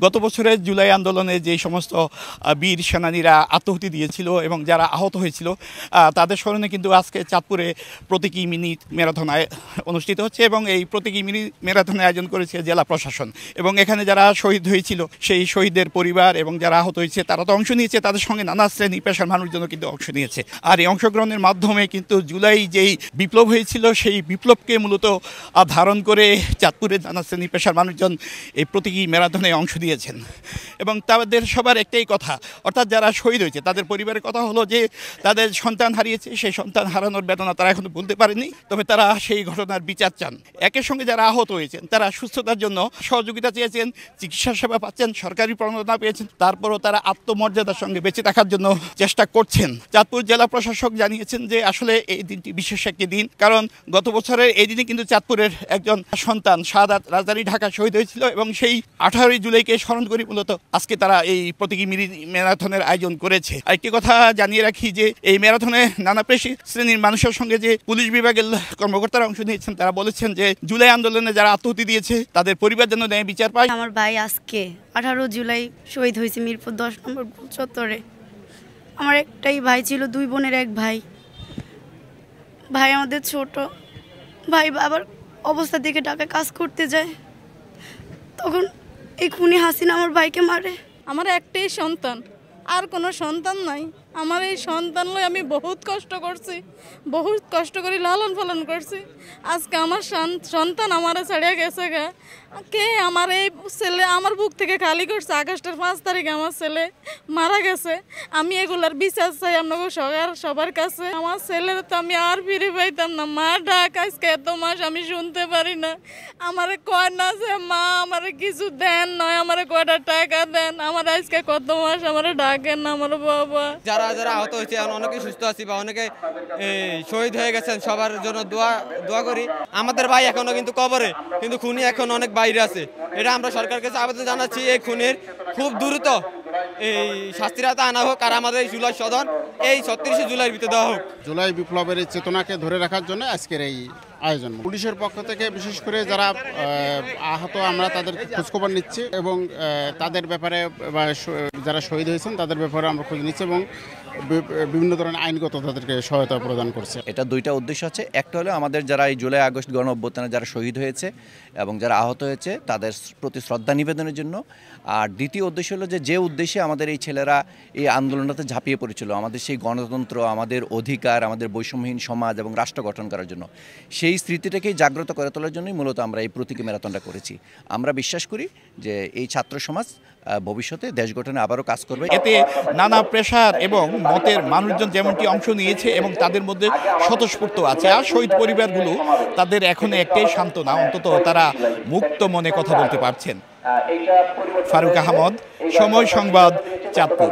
গত বছরের জুলাই আন্দোলনে যে সমস্ত বীর সেনানীরা আত্মাহুতি দিয়েছিল এবং যারা আহত হয়েছিল তাদের স্মরণে কিন্তু আজকে চাঁদপুরে প্রতীকী মিনি ম্যারাথন অনুষ্ঠিত হচ্ছে এবং এই প্রতীকী মিনি ম্যারাথনের আয়োজন করেছে জেলা প্রশাসন। এবং এখানে যারা শহীদ হয়েছিল সেই শহীদদের পরিবার এবং যারা আহত হয়েছে তারা তো অংশ নিয়েছে, তাদের সঙ্গে নানা শ্রেণী পেশার মানুষজন কিন্তু অংশ নিয়েছে। আর এই অংশগ্রহণের মাধ্যমে কিন্তু জুলাই যেই বিপ্লব হয়েছিল সেই বিপ্লবকে মূলত ধারণ করে চাঁদপুরের নানা শ্রেণী পেশার মানুষজন এই প্রতীকী ম্যারাথনে অংশ দিয়েছেন। এবং তাদের সবার একটাই কথা, অর্থাৎ যারা শহীদ হয়েছে তাদের পরিবারের কথা হলো যে তাদের সন্তান হারিয়েছে, সেই সন্তান হারানোর বেদনা তারা এখনো ভুলতে পারেনি, তবে তারা সেই ঘটনার বিচার চান। একের সঙ্গে যারা আহত হয়েছেন তারা সুস্থতার জন্য সহযোগিতা চেয়েছেন, চিকিৎসা সেবা পাচ্ছেন, সরকারি প্রণোদনা পেয়েছেন, তারপরও তারা আত্মমর্যাদার সঙ্গে বেঁচে থাকার জন্য চেষ্টা করছেন। চাঁদপুর জেলা প্রশাসক জানিয়েছেন যে আসলে এই দিনটি বিশেষ একটি দিন, কারণ গত বছরের এই দিনে কিন্তু চাঁদপুরের একজন সন্তান শাহাদাত রাজধানী ঢাকা শহীদ হয়েছিল এবং সেই 18 জুলাইকে স্মরণ করি মূলত আজকে তারা এই প্রতীকী মিনি ম্যারাথনের আয়োজন করেছে। আরেকটি কথা জানিয়ে রাখি যে এই ম্যারাথনে নানা পেশি শ্রেণীর মানুষের সঙ্গে যে পুলিশ বিভাগের কর্মকর্তারা অংশ নিয়েছেন তারা বলেছেন যে জুলাই আন্দোলনে যারা আত্মাহুতি দিয়েছে তাদের পরিবার যেন ন্যায় বিচার পায়। আমার ভাই আজকে 18 জুলাই শহীদ হয়েছে মিরপুর 10 নম্বর চত্বরে। আমার একটাই ভাই ছিল, 2 বোনের 1 ভাই। ভাই আমাদের ছোট ভাই বাবার অবস্থা দেখে ঢাকায় কাজ করতে যায়, তখন এই খুনি হাসিনা আমার ভাইকে মারে। আমার একটাই সন্তান, আর কোনো সন্তান নাই। আমার এই সন্তান লই আমি বহুত কষ্ট করছি, বহুত কষ্ট করে লালন পালন করছি। আজকে আমার সন্তান আমারে ছাড়িয়ে গেছে গা। কে আমার এই ছেলে আমার বুক থেকে খালি করছে। আগস্টের 5 তারিখে আমার ছেলে মারা গেছে। আমি এগুলার বিচার চাই আপনাকে সবার কাছে। আমার ছেলের তো আমি আর ফিরে পাইতাম না। মা ডাক আজকে এত মাস আমি শুনতে পারি না। আমারে কয় না যে মা আমারে কিছু দেন, নয় আমারে কয়টা টাকা দেন। আমার আজকে কত মাস আমারে ডাকেন না আমার বাবা। যারা আহত হয়েছে অনেকে সুস্থ আছি বা অনেকে শহীদ হয়ে গেছেন, সবার জন্য দোয়া করি। আমাদের ভাই এখনো কিন্তু কবরে, কিন্তু খুনি এখন অনেক বাইরে আছে। এটা আমরা সরকারের কাছে আবেদন জানাচ্ছি, এই খুনের খুব দ্রুত এই শাস্তির আওতায় আনা হোক, আর আমাদের এই জুলাই সদন এই 36 জুলাইয়ের ভিতরে দেওয়া হোক। জুলাই বিপ্লবের এই চেতনাকে ধরে রাখার জন্য আজকের এই আয়োজন। পুলিশের পক্ষ থেকে বিশেষ করে যারা আহত আমরা তাদের খোঁজখবর নিচ্ছি এবং তাদের ব্যাপারে বা যারা শহীদ হয়েছেন তাদের ব্যাপারে আমরা খোঁজ নিচ্ছি এবং বিভিন্ন ধরনের আইনগত তাদেরকে সহায়তা প্রদান করছে। এটা 2টা উদ্দেশ্য আছে। একটা হলো আমাদের যারা এই জুলাই আগস্ট গণ অভ্যুত্থানে যারা শহীদ হয়েছে এবং যারা আহত হয়েছে তাদের প্রতি শ্রদ্ধা নিবেদনের জন্য। আর দ্বিতীয় উদ্দেশ্য হলো যে উদ্দেশ্যে আমাদের এই ছেলেরা এই আন্দোলনটাতে ঝাঁপিয়ে পড়েছিল, আমাদের সেই গণতন্ত্র, আমাদের অধিকার, আমাদের বৈষম্যহীন সমাজ এবং রাষ্ট্র গঠন করার জন্য, সেই স্মৃতিটাকেই জাগ্রত করে তোলার জন্যই মূলত আমরা এই প্রতীকী ম্যারাথনটা করেছি। আমরা বিশ্বাস করি যে এই ছাত্র সমাজ ভবিষ্যতে দেশ গঠনে আবারও কাজ করবে। এতে নানা পেশার এবং মতের মানুষজন যেমনটি অংশ নিয়েছে এবং তাদের মধ্যে স্বতঃস্ফূর্ত আছে। আর শহীদ পরিবারগুলো তাদের এখন একটাই সান্ত্বনা, অন্তত তারা মুক্ত মনে কথা বলতে পারছেন। ফারুক আহমদ, সময় সংবাদ, চাঁদপুর।